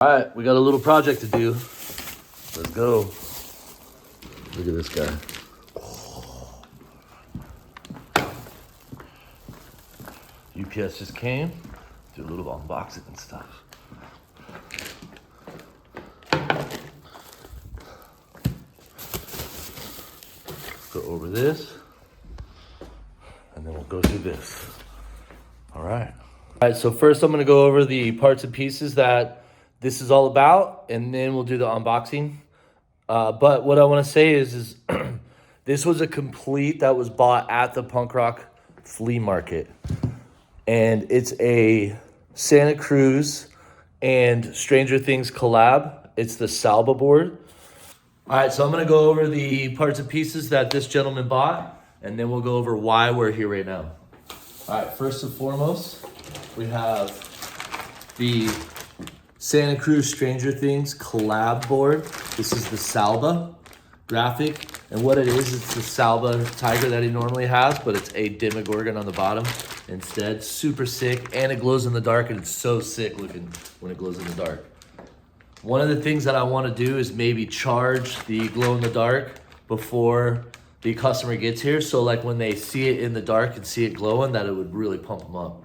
All right, we got a little project to do. Let's go. Look at this guy. UPS just came. Do a little unboxing and stuff. Go over this, and then we'll go through this. All right. All right, so first I'm gonna go over the parts and pieces that this is all about, and then we'll do the unboxing. But what I wanna say is this was a complete that was bought at the punk rock flea market. And it's a Santa Cruz and Stranger Things collab. It's the Salba board. All right, so I'm gonna go over the parts and pieces that this gentleman bought, and then we'll go over why we're here right now. All right, first and foremost, we have the Santa Cruz Stranger Things collab board. This is the Salba graphic, and what it is, it's the Salba tiger that he normally has, but it's a Demogorgon on the bottom instead. Super sick, and it glows in the dark, and it's so sick looking when it glows in the dark. One of the things that I want to do is maybe charge the glow in the dark before the customer gets here. So like when they see it in the dark and see it glowing, that it would really pump them up.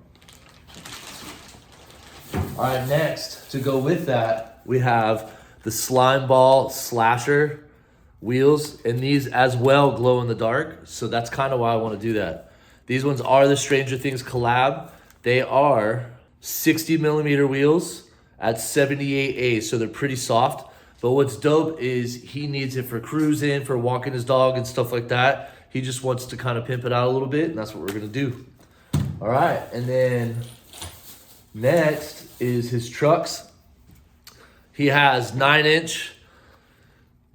All right, next to go with that, we have the slime ball slasher wheels, and these as well glow in the dark. So that's kind of why I want to do that. These ones are the Stranger Things collab. They are 60 millimeter wheels at 78A, so they're pretty soft. But what's dope is he needs it for cruising, for walking his dog and stuff like that. He just wants to kind of pimp it out a little bit, and that's what we're gonna do. All right, and then next is his trucks. He has 9-inch,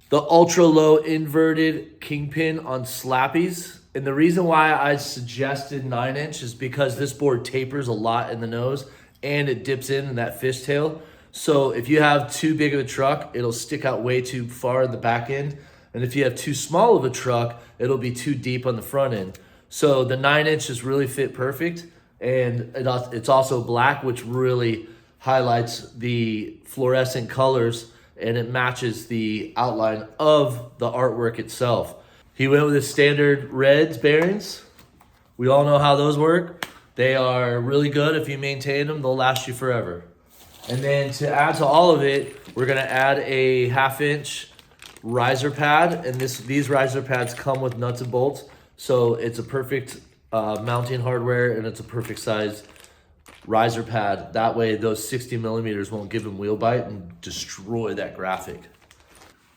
the ultra low inverted kingpin on slappies. And the reason why I suggested 9-inch is because this board tapers a lot in the nose and it dips in that fishtail. So if you have too big of a truck, it'll stick out way too far in the back end. And if you have too small of a truck, it'll be too deep on the front end. So the 9-inch is really fit perfect. And it's also black, which really highlights the fluorescent colors, and it matches the outline of the artwork itself. He went with his standard reds bearings. We all know how those work. They are really good. If you maintain them, they'll last you forever. And then to add to all of it, we're gonna add a 1/2-inch riser pad, and these riser pads come with nuts and bolts. So it's a perfect mounting hardware, and it's a perfect size riser pad. That way those 60 millimeters won't give him wheel bite and destroy that graphic.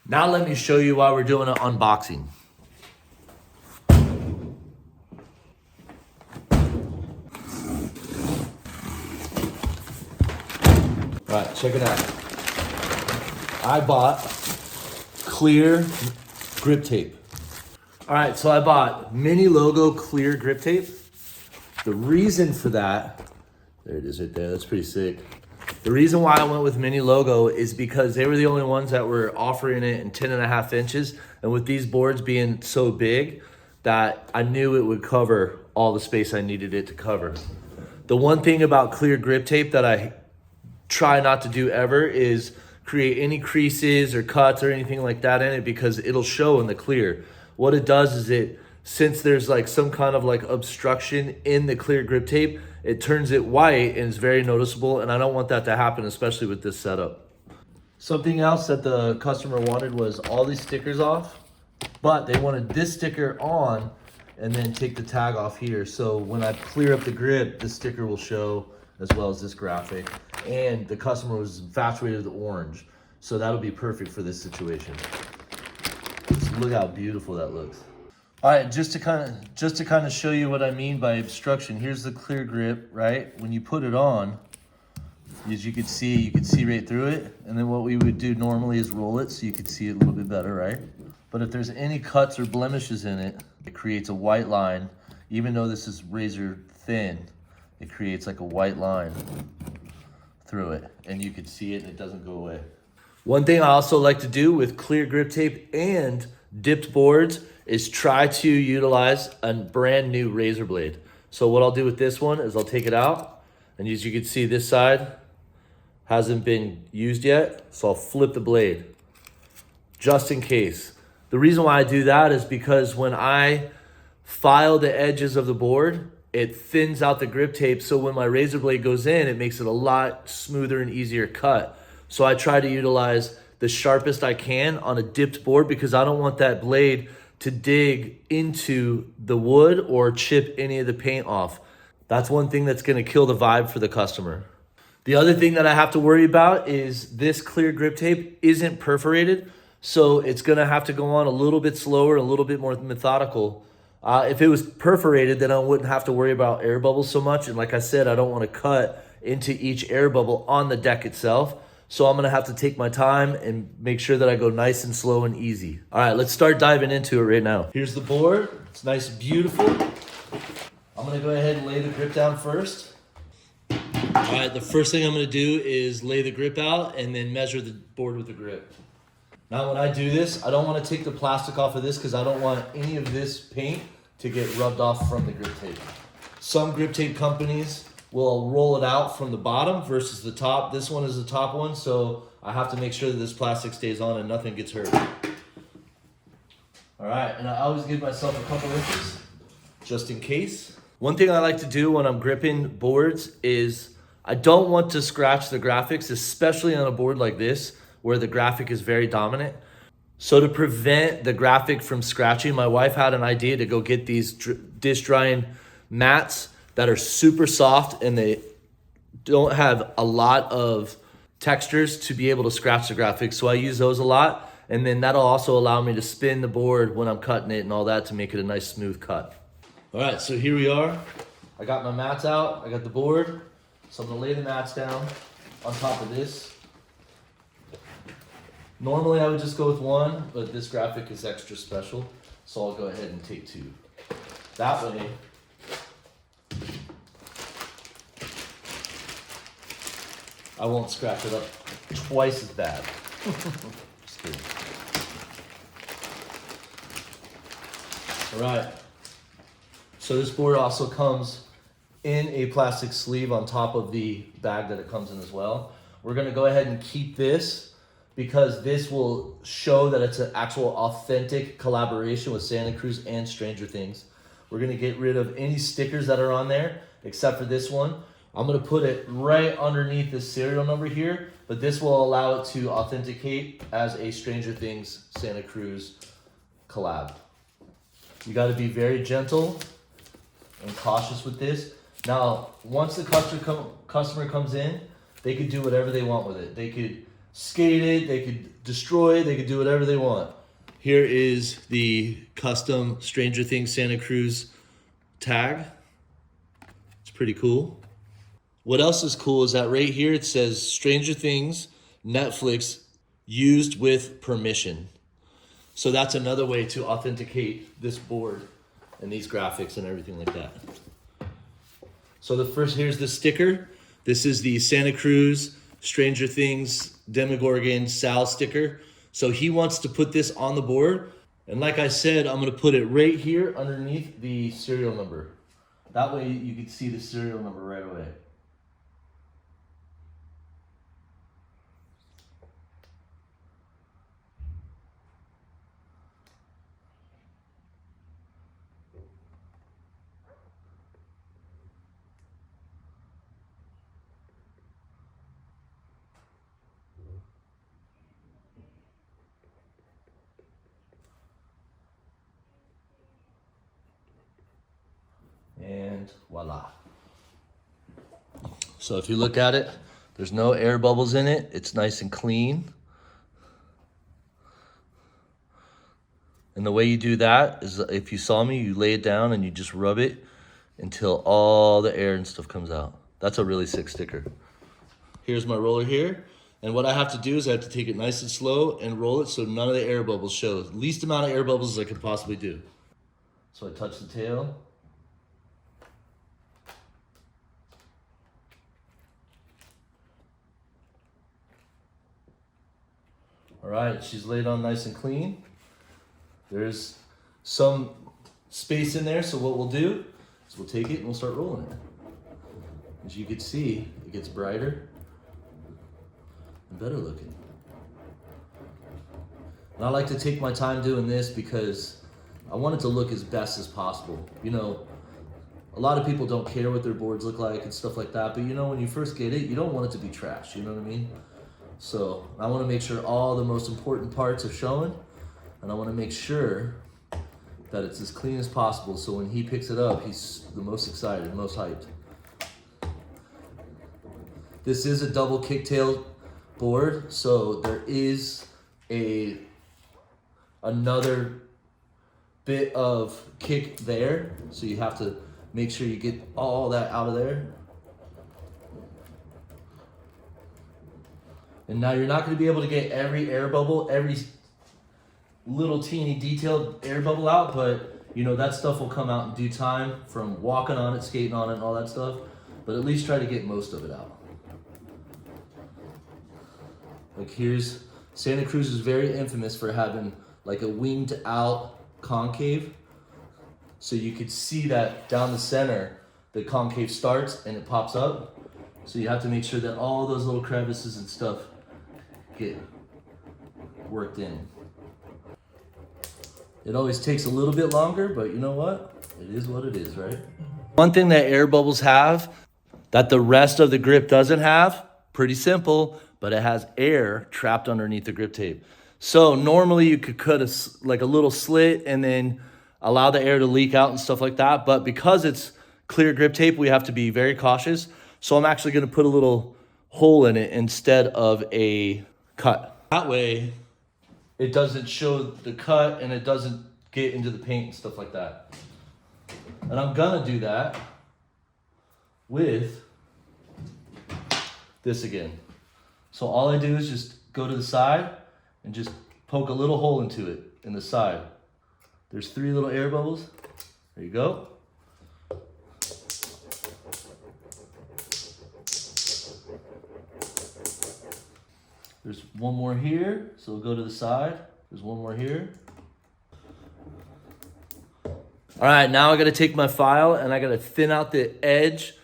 Now let me show you why we're doing an unboxing. All right, check it out. I bought clear grip tape. All right, so I bought mini logo clear grip tape. The reason for that, there it is right there, that's pretty sick. The reason why I went with mini logo is because they were the only ones that were offering it in 10.5 inches. And with these boards being so big, that I knew it would cover all the space I needed it to cover. The one thing about clear grip tape that I try not to do ever is create any creases or cuts or anything like that in it, because it'll show in the clear. What it does is since there's like some kind of like obstruction in the clear grip tape, it turns it white and it's very noticeable, and I don't want that to happen, especially with this setup. Something else that the customer wanted was all these stickers off, but they wanted this sticker on and then take the tag off here. So when I clear up the grip, the sticker will show as well as this graphic. And the customer was infatuated with orange, so that'll be perfect for this situation. Just look how beautiful that looks. All right, just to kind of show you what I mean by obstruction, here's the clear grip, right? When you put it on, as you can see right through it. And then what we would do normally is roll it so you could see it a little bit better, right? But if there's any cuts or blemishes in it, it creates a white line. Even though this is razor thin, it creates like a white line through it, and you can see it and it doesn't go away. One thing I also like to do with clear grip tape and dipped boards is try to utilize a brand new razor blade. So what I'll do with this one is I'll take it out, and as you can see, this side hasn't been used yet, so I'll flip the blade just in case. The reason why I do that is because when I file the edges of the board, it thins out the grip tape, so when my razor blade goes in, it makes it a lot smoother and easier cut. So I try to utilize the sharpest I can on a dipped board because I don't want that blade to dig into the wood or chip any of the paint off. That's one thing that's gonna kill the vibe for the customer. The other thing that I have to worry about is this clear grip tape isn't perforated, so it's gonna have to go on a little bit slower, a little bit more methodical. If it was perforated, then I wouldn't have to worry about air bubbles so much. And like I said, I don't wanna cut into each air bubble on the deck itself. So I'm gonna have to take my time and make sure that I go nice and slow and easy. All right, let's start diving into it right now. Here's the board, it's nice and beautiful. I'm gonna go ahead and lay the grip down first. All right, the first thing I'm gonna do is lay the grip out and then measure the board with the grip. Now when I do this, I don't wanna take the plastic off of this because I don't want any of this paint to get rubbed off from the grip tape. Some grip tape companies will roll it out from the bottom versus the top. This one is the top one, so I have to make sure that this plastic stays on and nothing gets hurt. All right, and I always give myself a couple inches just in case. One thing I like to do when I'm gripping boards is I don't want to scratch the graphics, especially on a board like this where the graphic is very dominant. So to prevent the graphic from scratching, my wife had an idea to go get these dish drying mats that are super soft and they don't have a lot of textures to be able to scratch the graphics. So I use those a lot. And then that'll also allow me to spin the board when I'm cutting it and all that to make it a nice smooth cut. All right, so here we are. I got my mats out, I got the board. So I'm gonna lay the mats down on top of this. Normally I would just go with one, but this graphic is extra special. So I'll go ahead and take two. That way, I won't scratch it up twice as bad. Just kidding. All right. So this board also comes in a plastic sleeve on top of the bag that it comes in as well. We're gonna go ahead and keep this because this will show that it's an actual authentic collaboration with Santa Cruz and Stranger Things. We're gonna get rid of any stickers that are on there, except for this one. I'm gonna put it right underneath the serial number here, but this will allow it to authenticate as a Stranger Things Santa Cruz collab. You gotta be very gentle and cautious with this. Now, once the customer comes in, they could do whatever they want with it. They could skate it, they could destroy it, they could do whatever they want. Here is the custom Stranger Things Santa Cruz tag. It's pretty cool. What else is cool is that right here it says Stranger Things Netflix used with permission. So that's another way to authenticate this board and these graphics and everything like that. So here's the sticker. This is the Santa Cruz Stranger Things Demogorgon Sal sticker. So he wants to put this on the board. And like I said, I'm gonna put it right here underneath the serial number. That way you can see the serial number right away. And voila. So if you look at it, there's no air bubbles in it. It's nice and clean. And the way you do that is, if you saw me, you lay it down and you just rub it until all the air and stuff comes out. That's a really sick sticker. Here's my roller here. And what I have to do is I have to take it nice and slow and roll it so none of the air bubbles show. Least amount of air bubbles as I could possibly do. So I touch the tail. All right, she's laid on nice and clean. There's some space in there, so what we'll do is we'll take it and we'll start rolling it. As you can see, it gets brighter better looking. And I like to take my time doing this because I want it to look as best as possible. You know, a lot of people don't care what their boards look like and stuff like that, but you know, when you first get it, you don't want it to be trash, you know what I mean? So I want to make sure all the most important parts are showing, and I want to make sure that it's as clean as possible, so when he picks it up, he's the most excited, most hyped. This is a double kicktail board, so there is another bit of kick there, so you have to make sure you get all that out of there. And now you're not going to be able to get every air bubble, every little teeny detailed air bubble out, but you know, that stuff will come out in due time from walking on it, skating on it, and all that stuff. But at least try to get most of it out. Like here's, Santa Cruz is very infamous for having like a winged out concave. So you could see that down the center, the concave starts and it pops up. So you have to make sure that all those little crevices and stuff get worked in. It always takes a little bit longer, but you know what? It is what it is, right? One thing that air bubbles have that the rest of the grip doesn't have, pretty simple, but it has air trapped underneath the grip tape. So normally you could cut like a little slit and then allow the air to leak out and stuff like that. But because it's clear grip tape, we have to be very cautious. So I'm actually gonna put a little hole in it instead of a cut. That way, it doesn't show the cut and it doesn't get into the paint and stuff like that. And I'm gonna do that with this again. So all I do is just go to the side and just poke a little hole into it in the side. There's 3 little air bubbles. There you go. There's one more here, so we'll go to the side. There's one more here. All right, now I gotta take my file and I gotta thin out the edge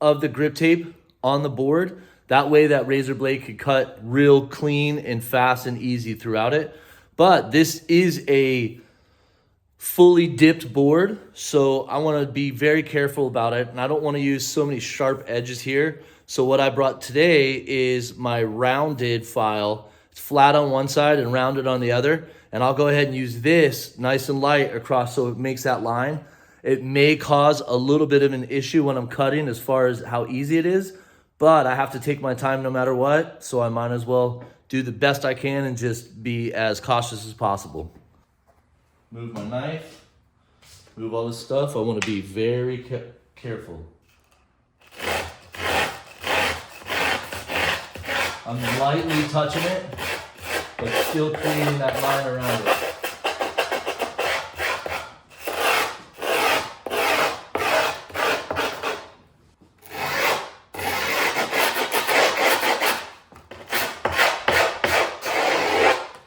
of the grip tape on the board. That way that razor blade can cut real clean and fast and easy throughout it. But this is a fully dipped board, so I wanna be very careful about it, and I don't wanna use so many sharp edges here. So what I brought today is my rounded file. It's flat on one side and rounded on the other. And I'll go ahead and use this nice and light across so it makes that line. It may cause a little bit of an issue when I'm cutting as far as how easy it is, but I have to take my time no matter what. So I might as well do the best I can and just be as cautious as possible. Move my knife, move all this stuff. I want to be very careful. I'm lightly touching it, but still creating that line around it.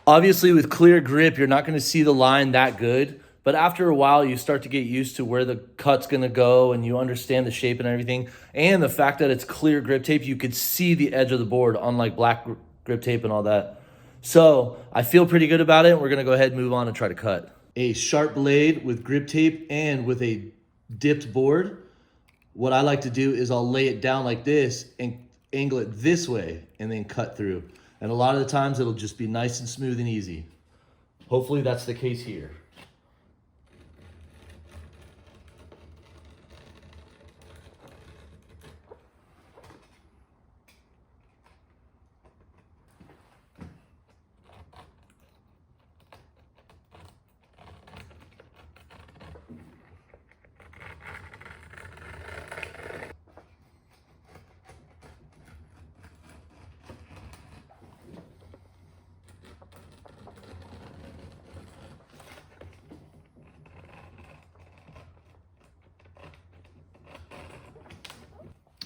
Obviously with clear grip, you're not gonna see the line that good, but after a while you start to get used to where the cut's gonna go and you understand the shape and everything. And the fact that it's clear grip tape, you could see the edge of the board unlike black grip tape and all that. So I feel pretty good about it. We're gonna go ahead and move on and try to cut. A sharp blade with grip tape and with a dipped board, what I like to do is I'll lay it down like this and angle it this way and then cut through. And a lot of the times it'll just be nice and smooth and easy. Hopefully that's the case here.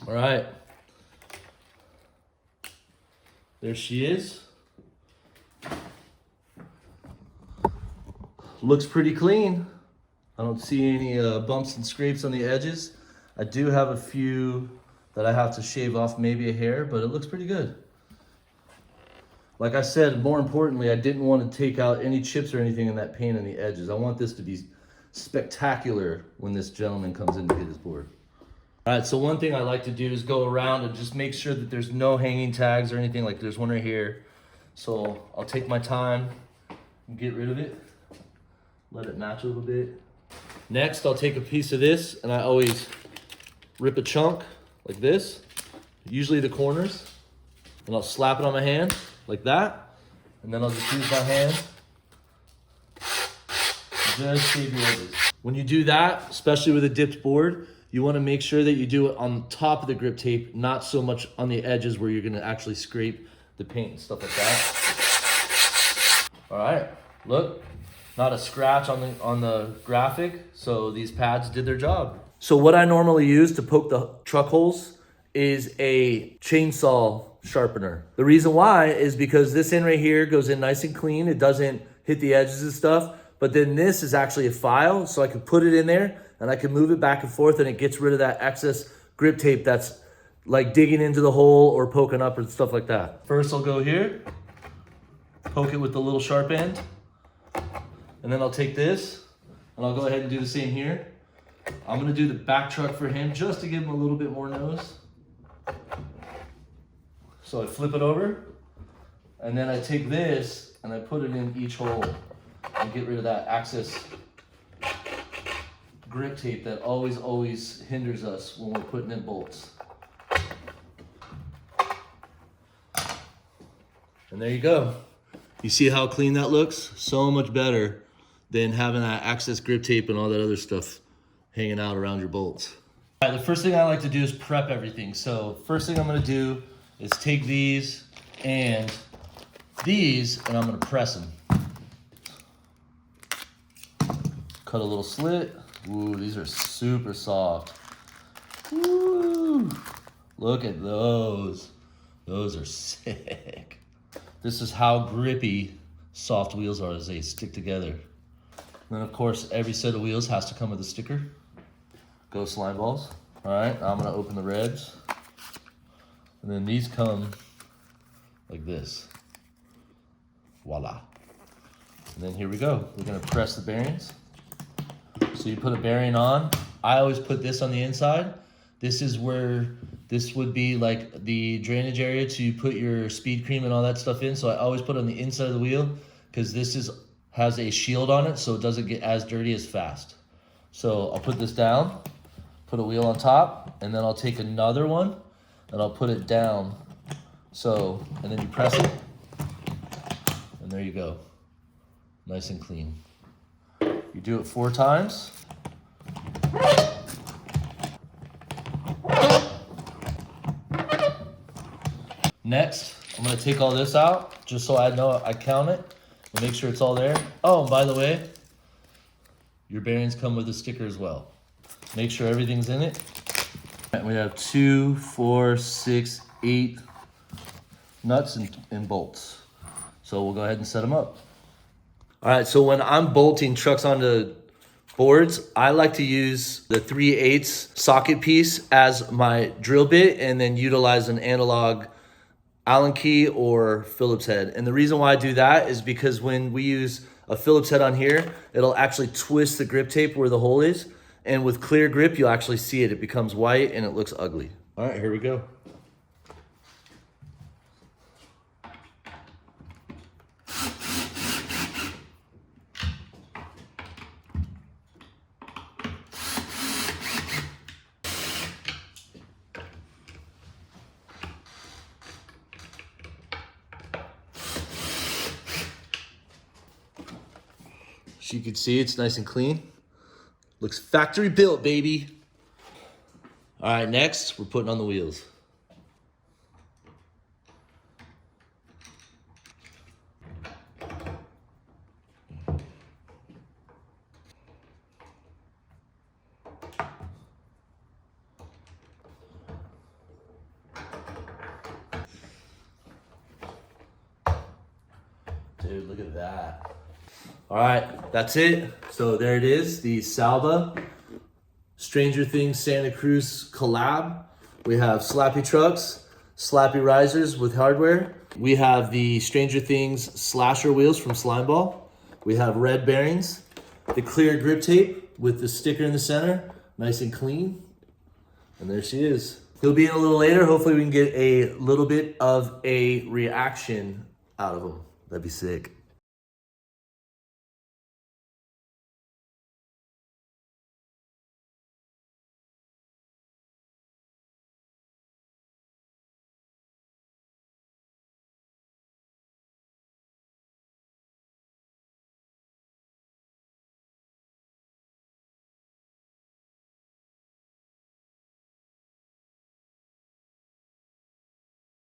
All right, there she is. Looks pretty clean. I don't see any bumps and scrapes on the edges. I do have a few that I have to shave off, maybe a hair, but it looks pretty good. Like I said, more importantly, I didn't want to take out any chips or anything in that paint on the edges. I want this to be spectacular when this gentleman comes in to get his board. All right, so one thing I like to do is go around and just make sure that there's no hanging tags or anything. Like there's one right here. So I'll take my time and get rid of it. Let it match a little bit. Next, I'll take a piece of this and I always rip a chunk like this, usually the corners, and I'll slap it on my hand like that. And then I'll just use my hand. Just shave your edges. When you do that, especially with a dipped board, you want to make sure that you do it on top of the grip tape, not so much on the edges where you're going to actually scrape the paint and stuff like that. All right, look, not a scratch on the graphic, so these pads did their job. So what I normally use to poke the truck holes is a chainsaw sharpener. The reason why is because this end right here goes in nice and clean. It doesn't hit the edges and stuff, but then this is actually a file, so I can put it in there and I can move it back and forth and it gets rid of that excess grip tape that's like digging into the hole or poking up and stuff like that. First I'll go here, poke it with the little sharp end, and then I'll take this and I'll go ahead and do the same here. I'm gonna do the back truck for him just to give him a little bit more nose. So I flip it over and then I take this and I put it in each hole and get rid of that excess grip tape that always hinders us when we're putting in bolts. And there you go. You see how clean that looks? So much better than having that excess grip tape and all that other stuff hanging out around your bolts. All right, the first thing I like to do is prep everything. So first thing I'm gonna do is take these and I'm gonna press them. Cut a little slit. Ooh, these are super soft. Ooh, look at those. Those are sick. This is how grippy soft wheels are as they stick together. And then of course, every set of wheels has to come with a sticker. Go slime balls. All right, now I'm gonna open the reds. And then these come like this. Voila. And then here we go. We're gonna press the bearings. So you put a bearing on. I always put this on the inside. This is where this would be like the drainage area to put your speed cream and all that stuff in. So I always put it on the inside of the wheel because this has a shield on it so it doesn't get as dirty as fast. So I'll put this down, put a wheel on top, and then I'll take another one and I'll put it down. So, and then you press it, and there you go. Nice and clean. You do it 4 times. Next, I'm gonna take all this out just so I know I count it and make sure it's all there. Oh, and by the way, your bearings come with a sticker as well. Make sure everything's in it. We have 2, 4, 6, 8 nuts and bolts. So we'll go ahead and set them up. All right, so when I'm bolting trucks onto boards, I like to use the 3/8 socket piece as my drill bit and then utilize an analog Allen key or Phillips head. And the reason why I do that is because when we use a Phillips head on here, it'll actually twist the grip tape where the hole is. And with clear grip, you'll actually see it. It becomes white and it looks ugly. All right, here we go. As you can see, it's nice and clean. Looks factory built, baby. All right, next, we're putting on the wheels. Dude, look at that. All right, that's it. So there it is, the Salva Stranger Things Santa Cruz collab. We have slappy trucks, slappy risers with hardware, We have the Stranger Things slasher wheels from Slimeball. We have red bearings, the clear grip tape with the sticker in the center, nice and clean. And there she is. He'll be in a little later. Hopefully we can get a little bit of a reaction out of him. That'd be sick.